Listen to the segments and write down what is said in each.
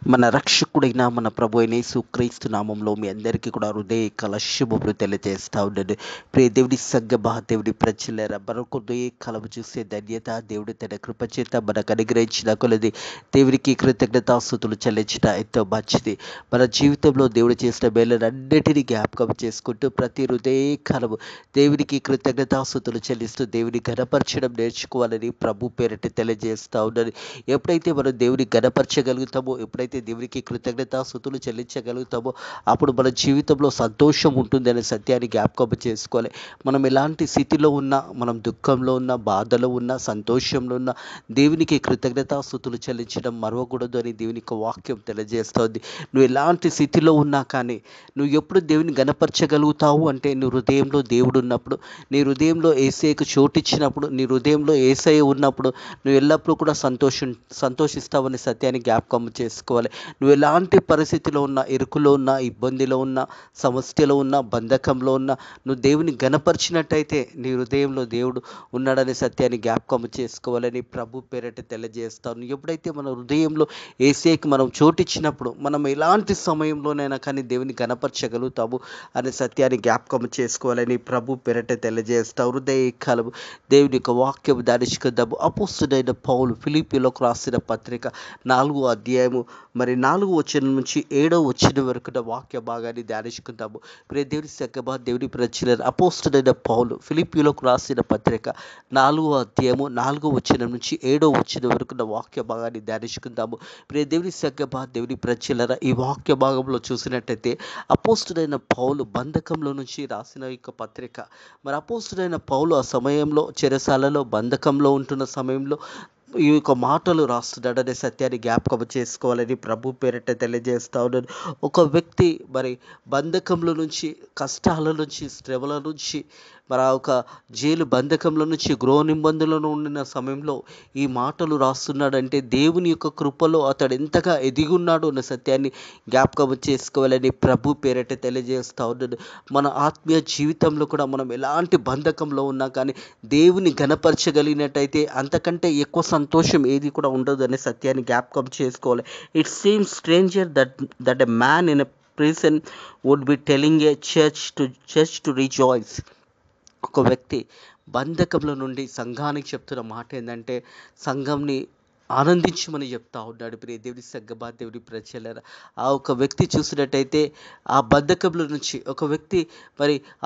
మన రక్షకుడైన మన ప్రభు అయిన యేసుక్రీస్తు నామంలో మీ అందరికీ కూడా హృదయ శుభములు తెలియజేస్తా ఉన్నాను. ప్రియ దేవుడి సంగమా, దేవుడి ప్రజలారా, మరొక హృదయ కలము చూసే ధన్యత దేవుడి తన కృపచేత మనకు అనుగ్రహించిన కొలది దేవుడికి కృతజ్ఞతాస్తుతులు చెల్లించడం ఎంతో మంచిది. మన జీవితంలో దేవుడు చేసిన మేలన్నిటినీ జ్ఞాపకం చేసుకుంటూ ప్రతి హృదయ కలము దేవుడికి కృతజ్ఞతాస్తుతులు చెల్లిస్తూ దేవుని ఘనపరచడం నేర్చుకోవాలని ప్రభు పేరిట తెలియజేస్తా ఉన్నాను. ఎప్పుడైతే మనం దేవుని ఘనపరచగలుగుతామో, ఎప్పుడైతే దేవునికి కృతజ్ఞతాస్తుతులు చెల్లించగలుగుతామో, అప్పుడు మన జీవితంలో సంతోషం ఉంటుంది అనే సత్యాన్ని జ్ఞాపకం చేసుకోవాలి. మనం ఎలాంటి స్థితిలో ఉన్నా, మనం దుఃఖంలో ఉన్నా, బాధలో ఉన్నా, సంతోషంలో ఉన్నా, దేవునికి కృతజ్ఞతాస్తుతులు చెల్లించడం మరవకూడదు అని దేవుని యొక్క వాక్యం తెలియజేస్తుంది. నువ్వు ఎలాంటి స్థితిలో ఉన్నా కానీ, నువ్వు ఎప్పుడు దేవుని గణపరచగలుగుతావు అంటే నీ హృదయంలో దేవుడు ఉన్నప్పుడు, నీ హృదయంలో యేసయ్యకు చోటిచ్చినప్పుడు, నీ హృదయంలో యేసయ్య ఉన్నప్పుడు నువ్వు ఎల్లప్పుడూ కూడా సంతోషిస్తావనే సత్యాన్ని జ్ఞాపకం చేసుకోవాలి. నువ్వు ఎలాంటి పరిస్థితిలో ఉన్నా, ఇరుకులో ఉన్నా, ఇబ్బందిలో ఉన్నా, సమస్యలో ఉన్నా, బంధకంలో ఉన్నా, నువ్వు దేవుని గణపరిచినట్టయితే నీ హృదయంలో దేవుడు ఉన్నాడనే సత్యాన్ని జ్ఞాపకం చేసుకోవాలని ప్రభు పేరిట తెలియజేస్తాను. ఎప్పుడైతే మన హృదయంలో యేసయ్యకి మనం చోటిచ్చినప్పుడు, మనం ఎలాంటి సమయంలోనైనా కానీ దేవుని గణపరచగలుగుతాము అనే సత్యాన్ని జ్ఞాపకం చేసుకోవాలని ప్రభు పేరిట తెలియజేస్తావు. హృదయ కాలము దేవుని యొక్క వాక్యం ధ్యానించుకుందాము. అపోస్తలుడైన పౌలు ఫిలిప్పీయులకు రాసిన పత్రిక 4వ అధ్యాయము 4వ వచనం నుంచి 7వ వచనం వరకు వాక్య భాగాన్ని ధ్యానించుకుందాము. ప్రియ దేవుని సంగమా, దేవుని ప్రజలారా, అపోస్తలుడైన పౌలు ఫిలిప్పీయులకు రాసిన పత్రిక 4వ అధ్యాయము 4వ వచనం నుంచి 7వ వచనం వరకు వాక్య భాగాన్ని ధ్యానించుకుందాము. ప్రియ దేవుని సంగమా, దేవుని ప్రజలారా, ఈ వాక్య భాగంలో చూసినట్టయితే అపోస్తలుడైన పౌలు బంధకంలో నుంచి రాసిన యొక్క పత్రిక. అపోస్తలుడైన పౌలు ఆ సమయంలో చెరసాలలో బంధకంలో ఉంటున్న సమయంలో ఈ యొక్క మాటలు రాస్తున్నాడనే సత్యాన్ని జ్ఞాపకం చేసుకోవాలని ప్రభు పేరిట తెలియజేస్తా ఉన్నాను. ఒక వ్యక్తి బంధకంలో నుంచి, కష్టాల నుంచి, శ్రమల నుంచి, ఆ ఒక జైలు బంధకంలో నుంచి, గృహ నిబంధనలను ఉండిన సమయంలో ఈ మాటలు రాస్తున్నాడంటే దేవుని యొక్క కృపలో అతడు ఎంతగా ఎదిగున్నాడు అన్న సత్యాన్ని జ్ఞాపకం చేసుకోవాలని ప్రభు పేరిట తెలియజేస్తా ఉన్నాడు. మన ఆత్మీయ జీవితంలో కూడా మనం ఎలాంటి బంధకంలో ఉన్నా కానీ దేవుని ఘనపరచగలిగినట్టయితే అంతకంటే ఎక్కువ సంతోషం ఏది కూడా ఉండదు అనే సత్యాన్ని జ్ఞాపకం చేసుకోవాలి. It seems stranger that a man in a prison would be telling a church to rejoice. ఒక వ్యక్తి బంధకంలో నుండి సంఘానికి చెప్తున్న మాట ఏంటంటే, సంఘంని ఆనందించమని చెప్తా ఉన్నాడు. ప్రియ దేవుని సంగమా, దేవుని ప్రజలారా, ఆ ఒక వ్యక్తి చూసినట్టయితే ఆ బంధకంలో నుంచి ఒక వ్యక్తి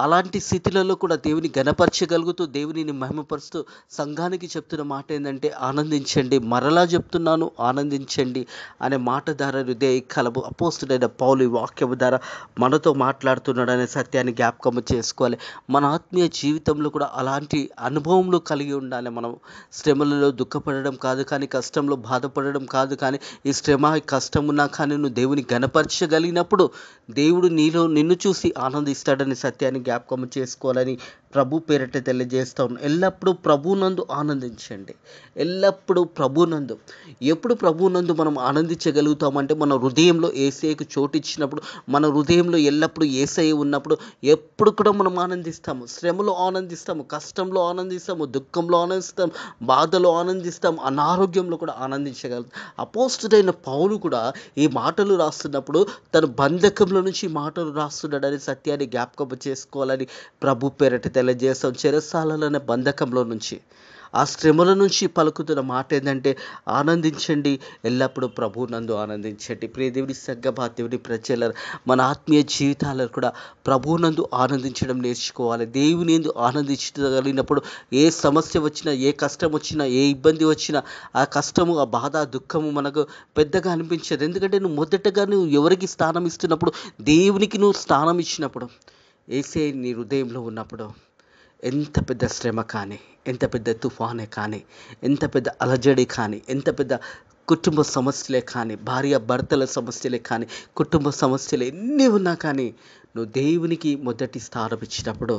అలాంటి స్థితిలలో కూడా దేవుని గణపరచగలుగుతూ, దేవునిని మహిమపరుస్తూ సంఘానికి చెప్తున్న మాట ఏంటంటే, ఆనందించండి, మరలా చెప్తున్నాను ఆనందించండి అనే మాట ద్వారా హృదయ కలము అపోస్తలుడైన పౌలు ఈ వాక్యము ద్వారా మనతో మాట్లాడుతున్నాడు అనే సత్యాన్ని జ్ఞాపకం చేసుకోవాలి. మన ఆత్మీయ జీవితంలో కూడా అలాంటి అనుభవంలో కలిగి ఉండాలి. మనం శ్రమలలో దుఃఖపడడం కాదు, కానీ కష్టంలో బాధపడడం కాదు, కానీ ఈ శ్రమ ఈ కష్టం ఉన్నా కానీ నువ్వు దేవుని గణపరచగలిగినప్పుడు దేవుడు నిన్ను చూసి ఆనందిస్తాడని సత్యాన్ని జ్ఞాపకం చేసుకోవాలని ప్రభు పేరిట తెలియజేస్తా ఉన్నాను. ఎల్లప్పుడూ ప్రభునందు ఆనందించండి. ఎల్లప్పుడూ ప్రభునందు. ఎప్పుడు ప్రభునందు మనం ఆనందించగలుగుతామంటే మన హృదయంలో యేసయ్యకు చోటిచ్చినప్పుడు, మన హృదయంలో ఎల్లప్పుడూ యేసయ్య ఉన్నప్పుడు ఎప్పుడు కూడా మనం ఆనందిస్తాము. శ్రమలో ఆనందిస్తాము, కష్టంలో ఆనందిస్తాము, దుఃఖంలో ఆనందిస్తాం, బాధలో ఆనందిస్తాం, అనారోగ్యంలో కూడా ఆనందించగలుగుతాం. అపోస్తలుడైన పౌలు కూడా ఈ మాటలు రాస్తున్నప్పుడు తను బంధకంలో నుంచి మాటలు రాస్తున్నాడనే సత్యాన్ని జ్ఞాపకం చేసుకోవాలని ప్రభు పేరిట తెలియజేస్తాం. చెరసాలలోనే బంధకంలో నుంచి, ఆ శ్రమల నుంచి పలుకుతున్న మాట ఏంటంటే, ఆనందించండి, ఎల్లప్పుడూ ప్రభువునందు ఆనందించండి. ప్రియ దేవుని సంగమా, దేవుని ప్రజలారా, మన ఆత్మీయ జీవితాలను కూడా ప్రభువునందు ఆనందించడం నేర్చుకోవాలి. దేవుని యందు ఆనందించగలిగినప్పుడు ఏ సమస్య వచ్చినా, ఏ కష్టం వచ్చినా, ఏ ఇబ్బంది వచ్చినా ఆ కష్టము, ఆ బాధ, ఆ దుఃఖము మనకు పెద్దగా అనిపించదు. ఎందుకంటే నువ్వు ఎవరికి స్థానం ఇస్తున్నప్పుడు, దేవునికి నువ్వు స్థానం ఇచ్చినప్పుడు, యేసయ్య నీ హృదయంలో ఉన్నప్పుడు ఎంత పెద్ద శ్రమ కానీ, ఎంత పెద్ద తుఫానే కానీ, ఎంత పెద్ద అలజడి కానీ, ఎంత పెద్ద కుటుంబ సమస్యలే కానీ, భార్య భర్తల సమస్యలే కానీ, కుటుంబ సమస్యలు ఎన్ని ఉన్నా కానీ నువ్వు దేవునికి మొదటి స్థానం ఇచ్చినప్పుడు,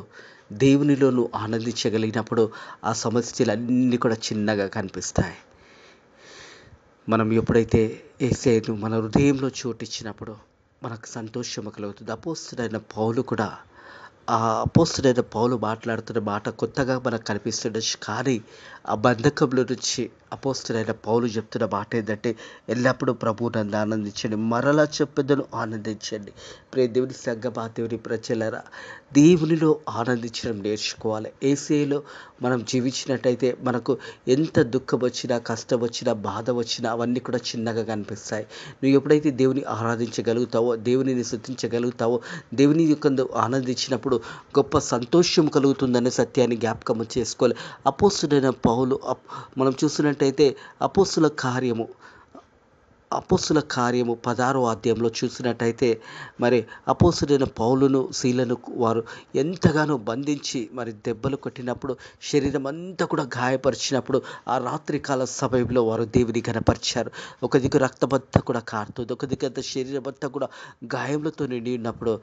దేవునిలో నువ్వు ఆనందించగలిగినప్పుడు ఆ సమస్యలన్నీ కూడా చిన్నగా కనిపిస్తాయి. మనం ఎప్పుడైతే యేసయ్యను మన హృదయంలో చోటిచ్చినప్పుడు మనకు సంతోషం కలుగుతుంది. అపోస్తలుడైన పౌలు మాట్లాడుతున్న మాట కొత్తగా మనకు కనిపిస్తుండొచ్చు, కానీ ఆ బంధకంలో నుంచి అపోస్తలుడైన పౌలు చెప్తున్న మాట ఏంటంటే, ఎల్లప్పుడూ ప్రభువు నందు ఆనందించండి, మరలా చెప్పెదను ఆనందించండి. ప్రియ దేవుని సంగమా, దేవుని ప్రజలారా, దేవునిలో ఆనందించడం నేర్చుకోవాలి. యేసయ్యలో మనం జీవించినట్టయితే మనకు ఎంత దుఃఖం వచ్చినా, కష్టం వచ్చినా, బాధ వచ్చినా అవన్నీ కూడా చిన్నగా కనిపిస్తాయి. నువ్వు ఎప్పుడైతే దేవుని ఆరాధించగలుగుతావో, దేవునిని స్తుతించగలుగుతావో, దేవుని యొక్క ఆనందించినప్పుడు గొప్ప సంతోషం కలుగుతుందనే సత్యాన్ని జ్ఞాపకం చేసుకోవాలి. అపోస్తలుడైన పౌలు మనం చూసినట్టయితే అపోస్తుల కార్యము 16వ అధ్యాయంలో చూసినట్టయితే, మరి అపోస్తులైన పౌలును సీలను వారు ఎంతగానో బంధించి మరి దెబ్బలు కొట్టినప్పుడు, శరీరం అంతా కూడా గాయపరిచినప్పుడు, ఆ రాత్రికాల సమయంలో వారు దేవుని కనపరిచారు. ఒక దిక్కు రక్తమంతా కూడా కారుతుంది, ఒక దిక్కు అంత శరీరం అంతా కూడా గాయములతో నిండి ఉన్నప్పుడు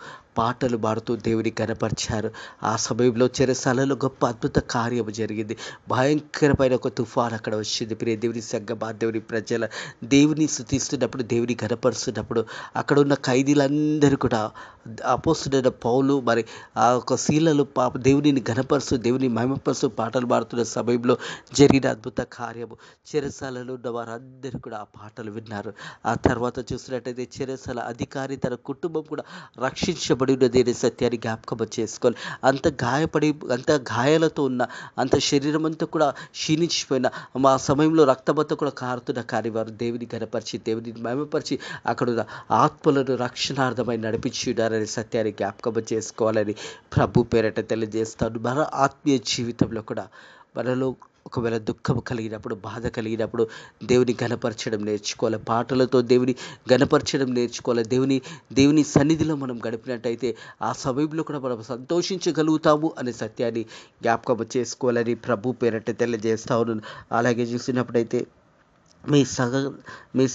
పాటలు పాడుతూ దేవుని కనపరిచారు. ఆ సమయంలో చెరసాలలో గొప్ప అద్భుత కార్యము జరిగింది. భయంకరమైన ఒక తుఫాన్ అక్కడ వచ్చింది. ప్రియ దేవుని సంగమా, దేవుని ప్రజల, దేవుని స్తుతిస్తున్నప్పుడు, దేవుని ఘనపరుస్తున్నప్పుడు అక్కడ ఉన్న ఖైదీలందరూ కూడా అపోస్తలుడైన పౌలు మరి ఆ ఒక శీలలు దేవునిని ఘనపరుస్తూ, దేవుని మహిమపరుస్తూ పాటలు పాడుతున్న సమయంలో జరిగిన అద్భుత కార్యము. చెరసాలలో ఉన్న వారందరూ కూడా ఆ పాటలు విన్నారు. ఆ తర్వాత చూసినట్టయితే చెరసాల అధికారి తన కుటుంబం కూడా రక్షించబడి ఉన్నది అనే సత్యాన్ని జ్ఞాపకం చేసుకోవాలి. అంత గాయాలతో ఉన్న, అంత శరీరం అంతా కూడా క్షీణించిపోయిన మా సమయంలో రక్తమంతా కూడా కారుతున్న, కానీ వారు దేవుని ఘనపరిచి, దేవుని మహిమపరిచి అక్కడున్న ఆత్మలను రక్షణార్థమై నడిపించి ఉన్నారనే సత్యాన్ని జ్ఞాపకం చేసుకోవాలని ప్రభు పేరట తెలియజేస్తాను. మన ఆత్మీయ జీవితంలో కూడా మనలో ఒకవేళ దుఃఖం కలిగినప్పుడు, బాధ కలిగినప్పుడు దేవుని ఘనపరచడం నేర్చుకోవాలి. పాటలతో దేవుని ఘనపరచడం నేర్చుకోవాలి. దేవుని సన్నిధిలో మనం గడిపినట్టయితే ఆ సమయంలో కూడా మనం సంతోషించగలుగుతాము అనే సత్యాన్ని జ్ఞాపకం చేసుకోవాలని ప్రభు పేరట తెలియజేస్తా ఉన్నాను. అలాగే చూసినప్పుడైతే మీ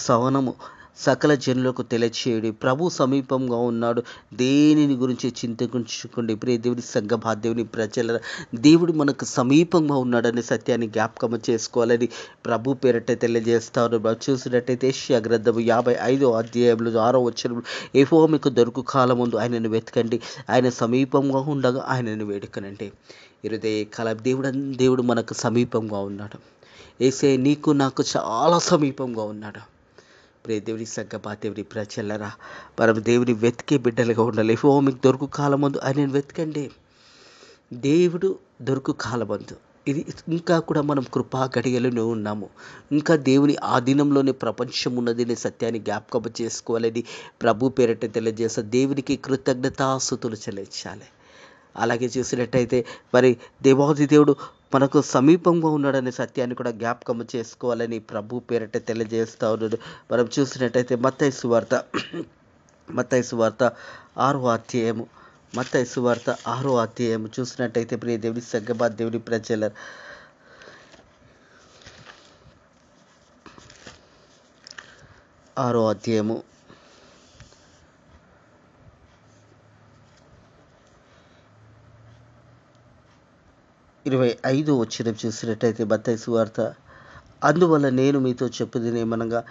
సవనము సకల జనులకు తెలియచేయుడి, ప్రభు సమీపంగా ఉన్నాడు, దేనిని గురించి చింతించుకోండి. ప్రియ దేవుని సంగమా, దేవుని ప్రజల, దేవుడు మనకు సమీపంగా ఉన్నాడనే సత్యాన్ని జ్ఞాపకం చేసుకోవాలని ప్రభు పేరట తెలియజేస్తారు. చూసినట్టయితే యెషయా గ్రంథము 55వ అధ్యాయంలో 6వ వచనంలో, యెహోవా మీకు దొరుకు కాలం ముందు ఆయనను వెతకండి, ఆయన సమీపంగా ఉండగా ఆయనను వేడుకనండి. హృదయ కాలం దేవుడు మనకు సమీపంగా ఉన్నాడు. యేసయ్య నీకు నాకు చాలా సమీపంగా ఉన్నాడు. ప్రియ దేవుని సంగమా, దేవుని ప్రజలరా, మనం దేవుని వెతికే బిడ్డలుగా ఉండాలి. యెహోవా మీకు దొరుకు కాలమందు ఆయనను వెతకండి. దేవుడు దొరుకు కాలమందు, ఇది ఇంకా కూడా మనం కృపా గడియలలో ఉన్నాము. ఇంకా దేవుని ఆధీనంలోనే ప్రపంచం ఉన్నది అనే సత్యాన్ని జ్ఞాపకం చేసుకోవాలని ప్రభు పేరట తెలియజేస్తా. దేవునికి కృతజ్ఞతాస్తుతులు చెల్లించాలి. అలాగే చూసినట్టయితే మరి దేవాది దేవుడు మనకు సమీపంగా ఉన్నాడనే సత్యాన్ని కూడా జ్ఞాపకం చేసుకోవాలని ప్రభు పేరట తెలియజేస్తా ఉన్నాడు. మనం చూసినట్టయితే మత్తయి సువార్త 6వ అధ్యాయము, మత్తయి సువార్త 6వ అధ్యాయము చూసినట్టయితే, ప్రియ దేవుని సంగమా, దేవుని ప్రజల, 6వ అధ్యాయము 25వ వచనం చూసినట్టయితే మత్తయి సువార్త, అందువల్ల నేను మీతో చెప్పుదునేమనగా,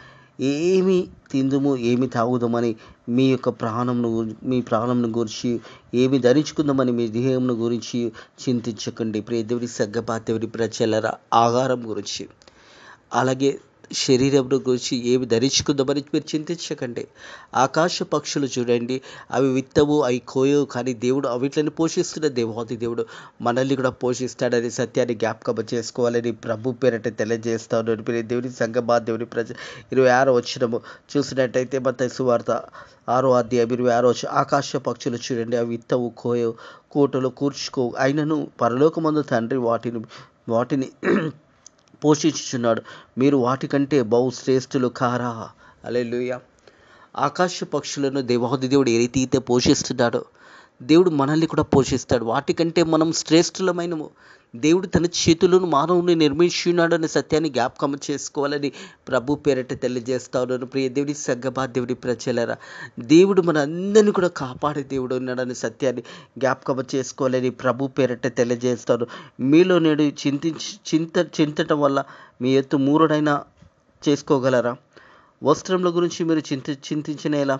ఏమి తిందుము, ఏమి తాగుదామని మీ ప్రాణంను గురించి, ఏమి ధరించుకుందామని మీ దేహంను గురించి చింతించకండి. ప్రియ దేవుని సంగమా, దేవుని ప్రజలరా, ఆహారం గురించి, అలాగే శరీరం గురించి ఏమి ధరించుకుందామని మీరు చింతించకండి. ఆకాశ పక్షులు చూడండి, అవి విత్తవు, అవి కోయవు, కానీ దేవుడు అవిట్లని పోషిస్తున్న దేవాది దేవుడు మనల్ని కూడా పోషిస్తాడని సత్యాన్ని జ్ఞాపకం చేసుకోవాలని ప్రభు పేరట తెలియజేస్తా ఉన్నాడు. దేవుని సంగమా, దేవుని ప్రజ 26వ వచనము చూసినట్టయితే మత్తయి సువార్త 6వ అధ్యాయం 26వ వచనం, ఆకాశ పక్షులు చూడండి, అవి విత్తవు, కోయవు, కోటలో కూర్చుకోవు, అయినను పరలోకమందు తండ్రి వాటిని పోషించుచున్నాడు, మీరు వాటికంటే బహు శ్రేష్ఠులు కారా. హల్లెలూయా. ఆకాశ పక్షులను దేవాది దేవుడు ఏ రీతి అయితే పోషిస్తున్నాడో, దేవుడు మనల్ని కూడా పోషిస్తాడు. వాటికంటే మనం శ్రేష్ఠులమైనము. దేవుడు తన చేతులను మానవుని నిర్మించున్నాడు అనే సత్యాన్ని జ్ఞాపకం చేసుకోవాలని ప్రభు పేరట తెలియజేస్తా ఉన్నాను. ప్రియ దేవుని సంగమా, దేవుని ప్రజలరా, దేవుడు మన అందరినీ కూడా కాపాడే దేవుడు ఉన్నాడనే సత్యాన్ని జ్ఞాపకం చేసుకోవాలని ప్రభు పేరట తెలియజేస్తాను. మీలో నేడు చింతటం వల్ల మీ ఎత్తు మూరుడైనా చేసుకోగలరా? వస్త్రముల గురించి మీరు చింతించిన ఎలా?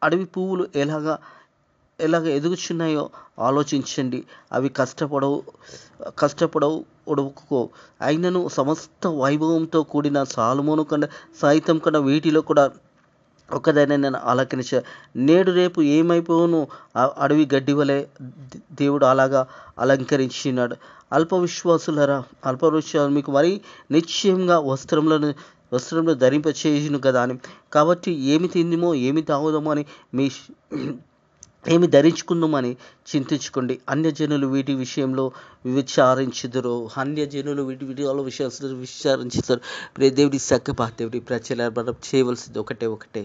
అడవి పువ్వులు ఎలాగా ఎలాగ ఎదుగుచున్నాయో ఆలోచించండి. అవి కష్టపడవు ఉడుకుకో. అయినను సమస్త వైభవంతో కూడిన సాలొమోను సైతం కన్నా వీటిలో కూడా ఒకదాన్ని నేను ఆలకించ. నేడు రేపు ఏమైపోవును, అడవి గడ్డి వలె దేవుడు అలాగా అలంకరించినాడు. అల్పవిశ్వాసులు మీకు మరి నిశ్చయంగా వస్త్రంలో ధరింపచేయును కదా అని. కాబట్టి ఏమి తిందుమో ఏమి తాగుదామో అని మీ ఏమి ధరించుకుందామని చింతించుకోండి. అన్యజనులు వీటి విషయంలో విచారించుదురు. విచారించుతారు. దేవుడి దేవుడి ప్రజల మనం చేయవలసింది ఒకటే.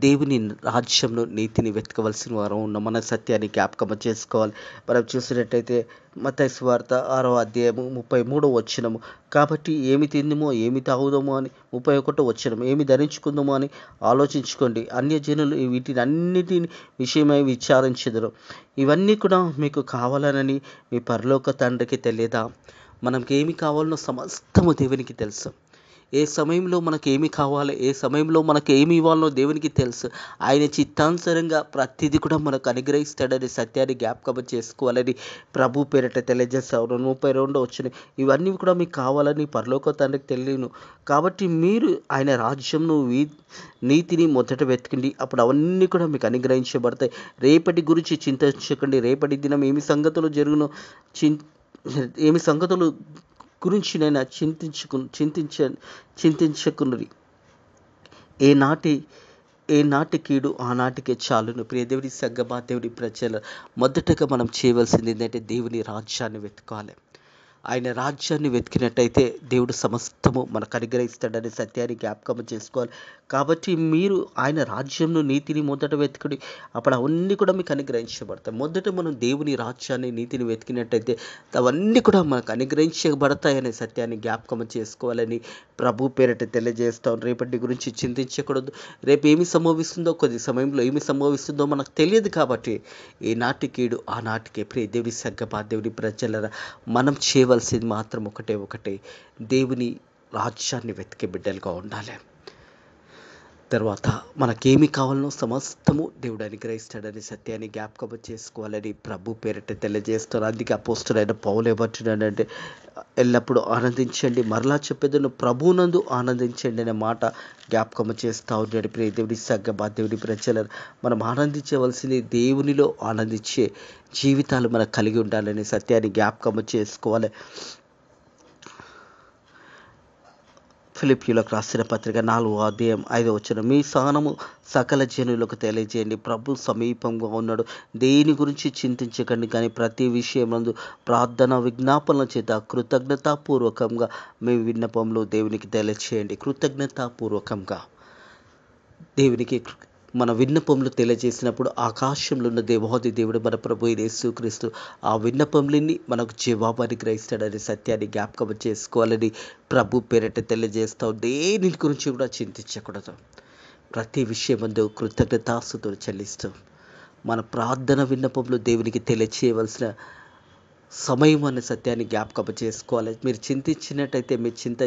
దేవుని రాజ్యంలో నీతిని వెతకవలసిన వారం ఉన్న మన సత్యాన్ని జ్ఞాపకం చేసుకోవాలి. మనం చూసినట్టయితే మత్తయి సువార్త 6వ అధ్యాయము 33వ వచనము. కాబట్టి ఏమి తిందుమో ఏమి తాగుదామో అని 31వ వచనం. ఏమి ధరించుకుందామో అని ఆలోచించుకోండి. అన్యజనులు వీటిని అన్నిటి విషయమై విచారించెదరు. ఇవన్నీ కూడా మీకు కావాలనని మీ పరలోక తండ్రికి తెలియదా? మనకి ఏమి కావాలనో సమస్తము దేవునికి తెలుసు. ఏ సమయంలో మనకు ఏమి కావాలి, ఏ సమయంలో మనకు ఏమి ఇవ్వాలనో దేవునికి తెలుసు. ఆయన చిత్తానుసారంగా ప్రతిదీ కూడా మనకు అనుగ్రహిస్తాడని సత్యాన్ని జ్ఞాపకం చేసుకోవాలని ప్రభు పేరిట తెలియజేస్తాను. 32వ వచనం. ఇవన్నీ కూడా మీకు కావాలని పరలోక తండ్రికి తెలియను. కాబట్టి మీరు ఆయన రాజ్యంను నీతిని మొదట వెతకండి, అప్పుడు అవన్నీ కూడా మీకు అనుగ్రహించబడతాయి. రేపటి గురించి చింతించకండి. రేపటి దినం ఏమి సంగతులు గురించి నేను చింతించకున్నది. ఏ నాటి కీడు ఆనాటికే చాలును. ప్రియ దేవుడి సంగమా, దేవుడి ప్రజల మొదటగా మనం చేయవలసింది ఏంటంటే దేవుని రాజ్యాన్ని వెతకాలి. ఆయన రాజ్యాన్ని వెతికినట్టయితే దేవుడు సమస్తము మనకు అనుగ్రహిస్తాడని సత్యాన్ని జ్ఞాపకం చేసుకోవాలి. కాబట్టి మీరు ఆయన రాజ్యంను నీతిని మొదట వెతకండి, అప్పుడు అవన్నీ కూడా మీకు అనుగ్రహించబడతాయి. మొదట మనం దేవుని రాజ్యాన్ని నీతిని వెతికినట్టయితే అవన్నీ కూడా మనకు అనుగ్రహించబడతాయనే సత్యాన్ని జ్ఞాపకం చేసుకోవాలని ప్రభు పేరిట తెలియజేస్తాం. రేపటి గురించి చింతించకూడదు. రేపు ఏమి సంభవిస్తుందో, కొద్ది సమయంలో ఏమి సంభవిస్తుందో మనకు తెలియదు. కాబట్టి ఏ నాటికీడు ఆ నాటికే. ప్రియ దేవుడి సంగమా, దేవుడి ప్రజల మనం చేయవలసింది మాత్రం ఒకటే. దేవుని రాజ్యాన్ని వెతికే బిడ్డలుగా ఉండాలి. తర్వాత మనకేమి కావాలనో సమస్తము దేవుడు అనుగ్రహిస్తాడని సత్యాన్ని జ్ఞాపకం చేసుకోవాలని ప్రభు పేరిట తెలియజేస్తారు. అందుకే అపోస్తలుడైన పౌలు ఏమంటున్నాడంటే ఎల్లప్పుడూ ఆనందించండి, మరలా చెప్పేదను ప్రభువునందు ఆనందించండి అనే మాట జ్ఞాపకం చేస్తూ ఉన్నాడు. ప్రియ దేవుడి సంగమా, దేవుడి ప్రజలను మనం ఆనందించవలసింది దేవునిలో ఆనందించే జీవితాలు మనకు కలిగి ఉండాలని సత్యాన్ని జ్ఞాపకం చేసుకోవాలి. ఫిలిప్పీయులకు రాసిన పత్రిక 4వ అధ్యాయం 5వ వచనం. మీ సహనము సకల జనులకు తెలియజేయండి, ప్రభు సమీపంగా ఉన్నాడు. దేని గురించి చింతించకండి, కానీ ప్రతి విషయమందు ప్రార్థన విజ్ఞాపనల చేత కృతజ్ఞతాపూర్వకంగా మీ విన్నపంలో దేవునికి తెలియచేయండి. కృతజ్ఞతాపూర్వకంగా దేవునికి మన విన్నపంలో తెలియజేసినప్పుడు ఆకాశంలో ఉన్న దేవాది దేవుడు మన ప్రభు యేసుక్రీస్తు ఆ విన్నపంలని మనకు జవాబు అనుగ్రహిస్తాడని సత్యాన్ని జ్ఞాపకం చేసుకోవాలని ప్రభు పేరిట తెలియజేస్తాం. దేని గురించి కూడా చింతించకూడదు. ప్రతి విషయం ముందు కృతజ్ఞతాస్తుతులు చెల్లిస్తూ మన ప్రార్థన విన్నపంలో దేవునికి తెలియచేయవలసిన సమయం అనే సత్యాన్ని జ్ఞాపకం చేసుకోవాలి. మీరు చింతించినట్టయితే మీ చింత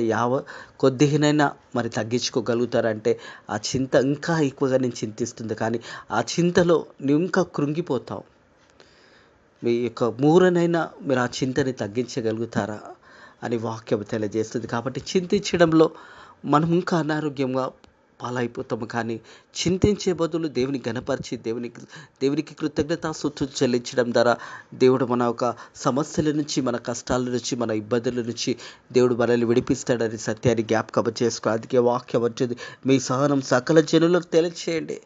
కొద్దిగానైనా మరి తగ్గించుకోగలుగుతారంటే ఆ చింత ఇంకా ఎక్కువగా నేను చింతిస్తుంది, కానీ ఆ చింతలో నువ్వు ఇంకా కృంగిపోతావు. మీ యొక్క మూరనైనా మీరు ఆ చింతని తగ్గించగలుగుతారా అని వాక్యం తెలియజేస్తుంది. కాబట్టి చింతించడంలో మనం ఇంకా అనారోగ్యంగా పాలైపోతాము. కానీ చింతించే బదులు దేవుని గణపరిచి దేవునికి కృతజ్ఞతాస్తుతులు చెల్లించడం ద్వారా దేవుడు మన ఒక సమస్యల నుంచి, మన కష్టాల నుంచి, మన ఇబ్బందుల నుంచి దేవుడు మనల్ని విడిపిస్తాడని సత్యాన్ని జ్ఞాపకం చేసుకో. అందుకే వాక్యం వచ్చింది, మీ సహనం సకల జనులకు తెలియచేయండి.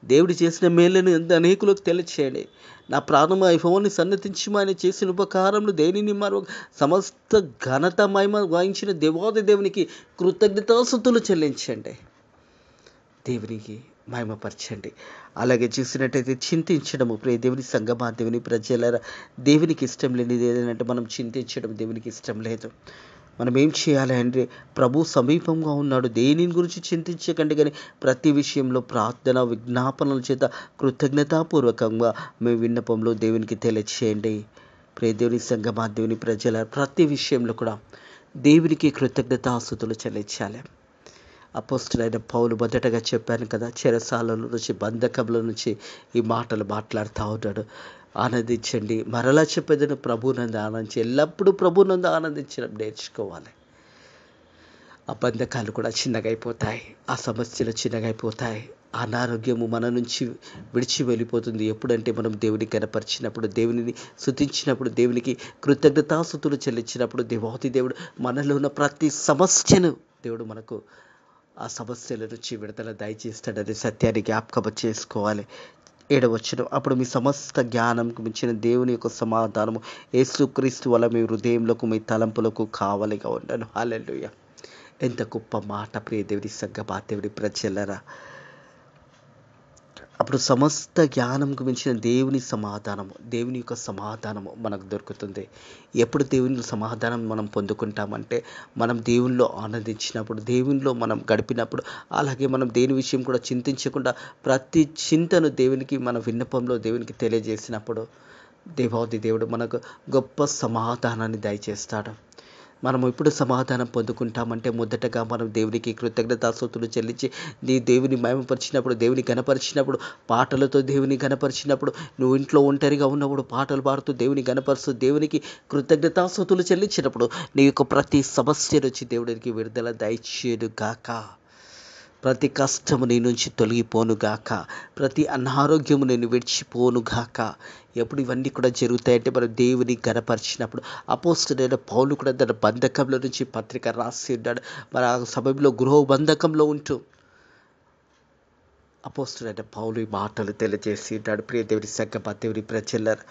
దేవుడు చేసిన మేలును అనేకులకు తెలియచేయండి. నా ప్రాణము యెహోవాను సన్నతించుమని చేసిన ఉపకారములు దేనిని సమస్త ఘనత మహిమ వహించిన దేవాది దేవునికి కృతజ్ఞతాస్తుతులు చెల్లించండి, దేవునికి మహిమపరచండి. అలాగే చూసినట్టయితే చింతించడము, ప్రియ దేవుని సంగమా, దేవుని ప్రజలారా, దేవునికి ఇష్టం లేనిది ఏదంటే మనం చింతించడం దేవునికి ఇష్టం లేదు. మనం ఏం చేయాలి అంటే ప్రభు సమీపంగా ఉన్నాడు, దేని గురించి చింతించకండి, కానీ ప్రతి విషయంలో ప్రార్థన విజ్ఞాపనల చేత కృతజ్ఞతాపూర్వకంగా మీ విన్నపంలో దేవునికి తెలియచేయండి. ప్రియ దేవుని సంగమా, దేవుని ప్రజల ప్రతి విషయంలో కూడా దేవునికి కృతజ్ఞతాస్తుతులు చెల్లించాలి. అపోస్తులైన పౌలు మొదటగా చెప్పాను కదా, చెరసాలలో నుంచి, బంధకంలో నుంచి ఈ మాటలు మాట్లాడుతూ ఉన్నాడు. ఆనందించండి, మరలా చెప్పేదను, ప్రభునందు ఆనందించి, ఎల్లప్పుడూ ప్రభునందు ఆనందించడం నేర్చుకోవాలి. ఆ బంధకాలు కూడా చిన్నగైపోతాయి, ఆ సమస్యలు చిన్నగైపోతాయి, అనారోగ్యము మన నుంచి విడిచి వెళ్ళిపోతుంది. ఎప్పుడంటే మనం దేవుని కనపరిచినప్పుడు, దేవునిని స్తుతించినప్పుడు, దేవునికి కృతజ్ఞతాస్తుతులు చెల్లించినప్పుడు, దేవాతి దేవుడు మనలో ఉన్న ప్రతి సమస్యను దేవుడు మనకు ఆ సమస్యల నుంచి విడుదల దయచేస్తాడనే సత్యాన్ని జ్ఞాపకం చేసుకోవాలి. 7వ వచనం, అప్పుడు మీ సమస్త జ్ఞానంకు మించిన దేవుని యొక్క సమాధానము యేసుక్రీస్తు వల్ల మీ హృదయంలోకి, మీ తలంపులకు కావలిగా ఉండను. హల్లెలూయా! ఎంత గొప్ప మాట ప్రియ దేవుని సంగమా, దేవుని ప్రజలరా. అప్పుడు సమస్త జ్ఞానంకు మించిన దేవుని సమాధానము, దేవుని యొక్క సమాధానము మనకు దొరుకుతుంది. ఎప్పుడు దేవుని సమాధానం మనం పొందుకుంటామంటే, మనం దేవునిలో ఆనందించినప్పుడు, దేవునిలో మనం గడిపినప్పుడు, అలాగే మనం దేని విషయం కూడా చింతించకుండా ప్రతి చింతను దేవునికి, మన విన్నపంలో దేవునికి తెలియజేసినప్పుడు, దేవాది దేవుడు మనకు గొప్ప సమాధానాన్ని దయచేస్తాడు. మనం ఎప్పుడు సమాధానం పొందుకుంటామంటే, మొదటగా మనం దేవునికి కృతజ్ఞతాస్తుతులు చెల్లించి దేవుని మహిమపరిచినప్పుడు, దేవుని గణపరిచినప్పుడు, పాటలతో దేవుని గణపరిచినప్పుడు, నువ్వు ఇంట్లో ఒంటరిగా ఉన్నప్పుడు పాటలు పాడుతూ దేవుని గణపరుస్తూ దేవునికి కృతజ్ఞతాస్తుతులు చెల్లించినప్పుడు, నీ యొక్క ప్రతి సమస్య నుంచి దేవుడికి విడుదల దయచేయును గాక. ప్రతి కష్టము నీ నుంచి తొలగిపోనుగాక, ప్రతి అనారోగ్యము నేను విడిచిపోనుగాక. ఎప్పుడు ఇవన్నీ కూడా జరుగుతాయంటే, మనం దేవుని గణపరిచినప్పుడు. అపోస్తలుడైన పౌలు కూడా తన బంధకంలో నుంచి పత్రిక రాసి ఉన్నాడు. మరి ఆ సమయంలో గృహ బంధకంలో ఉంటూ అపోస్తలుడైన పౌలు ఈ మాటలు తెలియజేసి ఉన్నాడు. ప్రియ దేవుని సంగమా, దేవుని ప్రజలారా,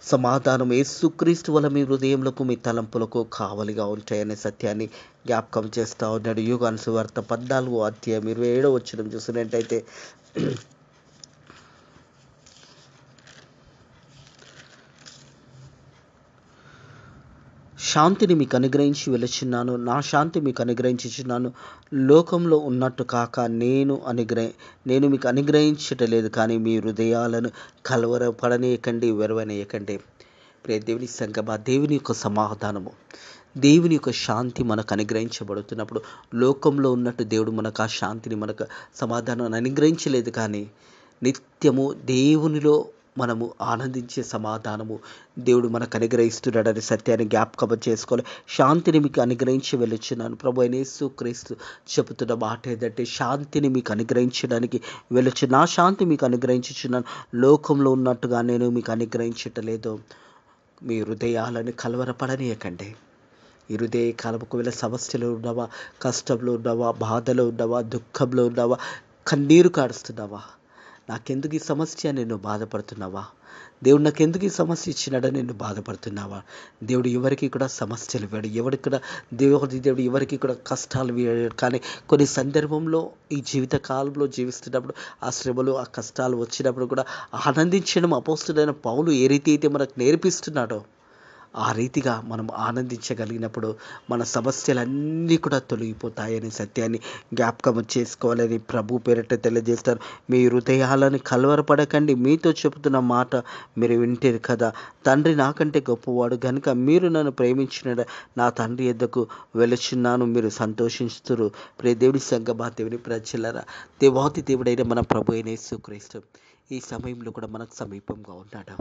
సమాధానం యేసుక్రీస్తు వల్ల మీ హృదయంలోకి, మీ తలంపులకు కావలిగా ఉంటాయనే సత్యాన్ని జ్ఞాపకం చేస్తూ ఉన్నాడు. యోహాను సువార్త 14వ అధ్యాయం 27వ వచనం చూసినట్టయితే, శాంతిని మీకు అనుగ్రహించి వెలుచున్నాను, నా శాంతి మీకు అనుగ్రహించుచున్నాను. లోకంలో ఉన్నట్టు కాక నేను మీకు అనుగ్రహించటలేదు, కానీ మీ హృదయాలను కలవరపడనీయకండి, వెరవనీయకండి. ప్రియ దేవుని సంగమా, దేవుని యొక్క సమాధానము, దేవుని యొక్క శాంతి మనకు అనుగ్రహించబడుతున్నప్పుడు, లోకంలో ఉన్నట్టు దేవుడు మనకు ఆ శాంతిని, మనకు సమాధానాన్ని అనుగ్రహించలేదు, కానీ నిత్యము దేవునిలో మనము ఆనందించే సమాధానము దేవుడు మనకు అనుగ్రహిస్తున్నాడనే సత్యాన్ని జ్ఞాపకం చేసుకోవాలి. శాంతిని మీకు అనుగ్రహించి వెళ్ళుచున్నాను. ప్రభు అయిన యేసుక్రీస్తు చెబుతున్న మాట ఏంటంటే, శాంతిని మీకు అనుగ్రహించడానికి వెళ్ళొచ్చు, నా శాంతి మీకు అనుగ్రహించుచున్నాను, లోకంలో ఉన్నట్టుగా నేను మీకు అనుగ్రహించటలేదు. మీ హృదయాలను కలవరపడనీయకండి. ఈ హృదయ కాలముకు వెళ్ళే సమస్యలు ఉన్నావా, కష్టంలో ఉన్నావా, బాధలో ఉన్నావా, దుఃఖంలో ఉన్నావా, కన్నీరు కాడుస్తున్నావా, నాకెందుకు ఈ సమస్య నేను బాధపడుతున్నావా, దేవుడు నాకెందుకు ఈ సమస్య ఇచ్చినాడని నేను బాధపడుతున్నావా? దేవుడు ఎవరికి కూడా సమస్యలు ఇవ్వడు, ఎవరికి కూడా దేవుడు ఎవరికి కూడా కష్టాలు ఇవ్వడు. కానీ కొన్ని సందర్భంలో ఈ జీవిత కాలంలో జీవిస్తున్నప్పుడు, ఆ శ్రమలు, ఆ కష్టాలు వచ్చినప్పుడు కూడా ఆనందించడం అపోస్తలుడైన పౌలు ఏ రీతి అయితే మనకు నేర్పిస్తున్నాడో, ఆ రీతిగా మనం ఆనందించగలిగినప్పుడు మన సమస్యలన్నీ కూడా తొలగిపోతాయనే సత్యాన్ని జ్ఞాపకం చేసుకోవాలని ప్రభు పేరిట తెలియజేస్తారు. మీ హృదయాలను కలవరపడకండి, మీతో చెబుతున్న మాట మీరు వింటారు కదా. తండ్రి నాకంటే గొప్పవాడు గనుక మీరు నన్ను ప్రేమించిన నా తండ్రి యొద్దకు వెలుచున్నాను, మీరు సంతోషిస్తురు. ప్రియ దేవుని సంగమా, దేవుని ప్రజలారా, దేవాతి దేవుడైన మన ప్రభు అయిన యేసుక్రీస్తు ఈ సమయంలో కూడా మనకు సమీపంగా ఉన్నాడు,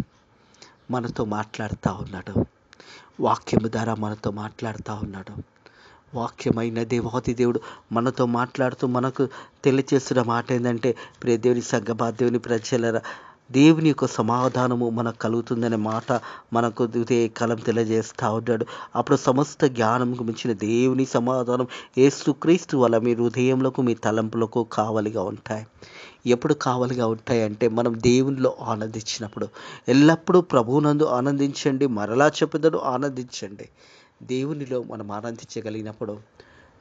మనతో మాట్లాడుతూ ఉన్నాడు, వాక్యము ద్వారా మనతో మాట్లాడుతూ ఉన్నాడు. వాక్యమైన దేవాతి దేవుడు మనతో మాట్లాడుతూ మనకు తెలియచేస్తున్న మాట ఏంటంటే, ప్రియ దేవుని సంగమా, దేవుని ప్రజలరా, దేవుని యొక్క సమాధానము మనకు కలుగుతుందనే మాట మనకు కాలం తెలియజేస్తూ ఉన్నాడు. అప్పుడు సమస్త జ్ఞానంకు మించిన దేవుని సమాధానం యేసుక్రీస్తు వల్ల మీ హృదయంలోకి, మీ తలంపులకు కావలిగా ఉంటాయి. ఎప్పుడు కావలిగా ఉంటాయంటే, మనం దేవునిలో ఆనందించినప్పుడు. ఎల్లప్పుడూ ప్రభువునందు ఆనందించండి, మరలా చెప్పుదను ఆనందించండి. దేవునిలో మనం ఆనందించగలిగినప్పుడు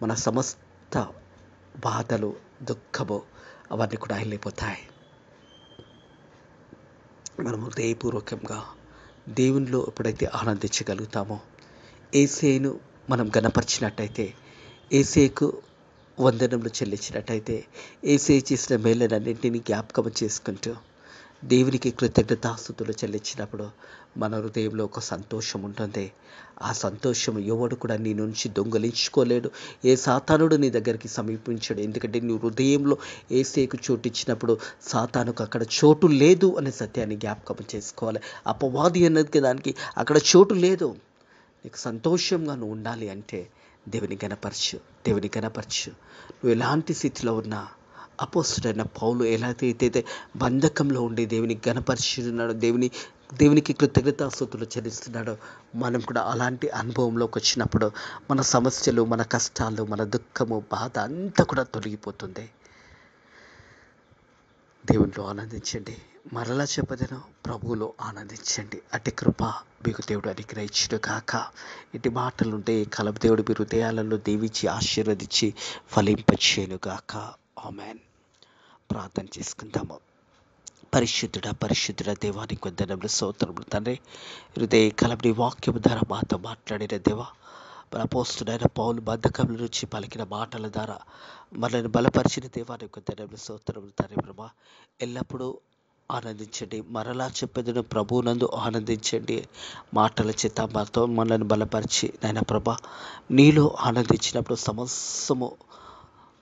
మన సమస్త బాధలు, దుఃఖము అవన్నీ కూడా వెళ్ళిపోతాయి. మనం హృదయపూర్వకంగా దేవునిలో ఎప్పుడైతే ఆనందించగలుగుతామో, యేసేను మనం గణపరిచినట్టయితే, యేసేకు వందనములు చెల్లించినట్టయితే, యేసే చేసిన మేళ్ళనన్నింటినీ జ్ఞాపకం చేసుకుంటూ దేవునికి కృతజ్ఞతాస్తుతులు చెల్లించినప్పుడు మన హృదయంలో ఒక సంతోషం ఉంటుంది. ఆ సంతోషం ఎవడు కూడా నీ నుంచి దొంగలించుకోలేడు. ఏ సాతానుడు నీ దగ్గరికి సమీపించడు. ఎందుకంటే నీ హృదయంలో యేసేకు చోటిచ్చినప్పుడు సాతానుకు అక్కడ చోటు లేదు అనే సత్యాన్ని జ్ఞాపకం చేసుకోవాలి. అపవాది అన్నది దానికి అక్కడ చోటు లేదు. నీకు సంతోషంగా నువ్వు ఉండాలి అంటే దేవుని గణపరచు, దేవుని గణపరచు. నువ్వు ఎలాంటి స్థితిలో ఉన్నా అపోస్తుడైన పౌలు ఎలాగైతే బంధకంలో ఉండి దేవుని గణపరుచున్నాడో, దేవునికి కృతజ్ఞతాస్తుతులు చెల్లిస్తున్నాడో, మనం కూడా అలాంటి అనుభవంలోకి వచ్చినప్పుడు మన సమస్యలు, మన కష్టాలు, మన దుఃఖము, బాధ అంతా కూడా తొలగిపోతుంది. దేవునిలో ఆనందించండి. మరలా చెప్పదను, ప్రభువులో ఆనందించండి. అట్టి కృప మీకు దేవుడు అనుగ్రహించును గాక. ఇటు మాటలుంటే కలప దేవుడు మీ హృదయాలలో దీవించి ఆశీర్వదించి ఫలింపచేయును గాక. ఆమేన్. ప్రార్థన చేసుకుందాము. పరిశుద్ధుడ దేవానికి వందనములు, స్తోత్రములు తండ్రి. హృదయ కలపని వాక్యము ద్వారా మాతో మాట్లాడిన దేవా, మన అపోస్తుడైన పౌలు బద్ధకముల నుంచి పలికిన మాటల ద్వారా మనల్ని బలపరిచిన దేవానికి వందనములు, స్తోత్రములు తండ్రి. ప్రభా, ఎల్లప్పుడూ ఆనందించండి. మరలా చెప్పేదను, ప్రభువునందు ఆనందించండి. మాటల చేత మాతో మనల్ని బలపరిచి నాయన ప్రభా, నీలో ఆనందించినప్పుడు సమస్తము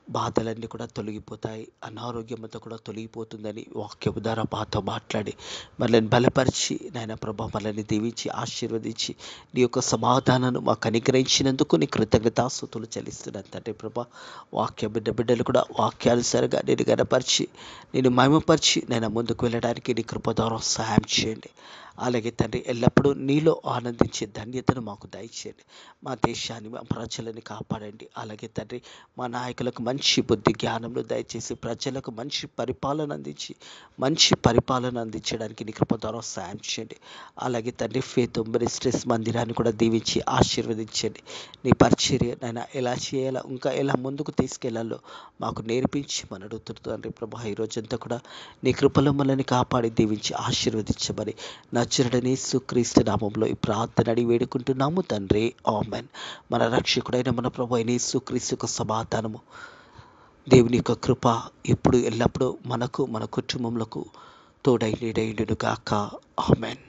బాధలన్నీ కూడా తొలగిపోతాయి, అనారోగ్యంతో కూడా తొలగిపోతుందని వాక్యము ద్వారా మాతో మాట్లాడి మనల్ని బలపరిచి నాయన ప్రభా, మనల్ని దీవించి ఆశీర్వదించి నీ యొక్క సమాధానాన్ని మాకు అనుగ్రహించినందుకు నీ కృతజ్ఞతాస్తుతులు చెల్లిస్తున్నాను తండ్రి. ప్రభా, వాక్య బిడ్డలు కూడా వాక్యానుసారంగా నేను గణపరిచి నేను మహిమపరిచి నేను ముందుకు వెళ్ళడానికి నీ కృప ద్వారా సహాయం చేయండి. అలాగే తండ్రి, ఎల్లప్పుడూ నీలో ఆనందించే ధన్యతను మాకు దయచేయండి. మా దేశాన్ని, మా ప్రజలని కాపాడండి. అలాగే తండ్రి, మా నాయకులకు మంచి బుద్ధి జ్ఞానంలో దయచేసి ప్రజలకు మంచి పరిపాలన అందించడానికి నీ కృప ద్వారా సాయం చేయండి. అలాగే తండ్రి, ఫేత్ మినిస్ట్రీస్ మందిరాన్ని కూడా దీవించి ఆశీర్వదించండి. నీ పరిచర్య నైనా ఎలా చేయాలో, ఇంకా ఎలా ముందుకు తీసుకెళ్లాలో మాకు నేర్పించి మన అడుగుతుంది తండ్రి. ప్రభా, ఈ రోజంతా కూడా నీ కృపలో మనల్ని కాపాడి దీవించి ఆశీర్వదించమని నజరుడైన యేసుక్రీస్తు నామములో ఈ ప్రార్థన అడిగి వేడుకుంటున్నాము తండ్రి. ఆమేన్. మన రక్షకుడైన మన ప్రభువైన యేసుక్రీస్తు యొక్క సమాధానము, దేవుని యొక్క కృప ఇప్పుడు ఎల్లప్పుడూ మనకు, మన కుటుంబములకు తోడై నీడైండును గాక. ఆమేన్.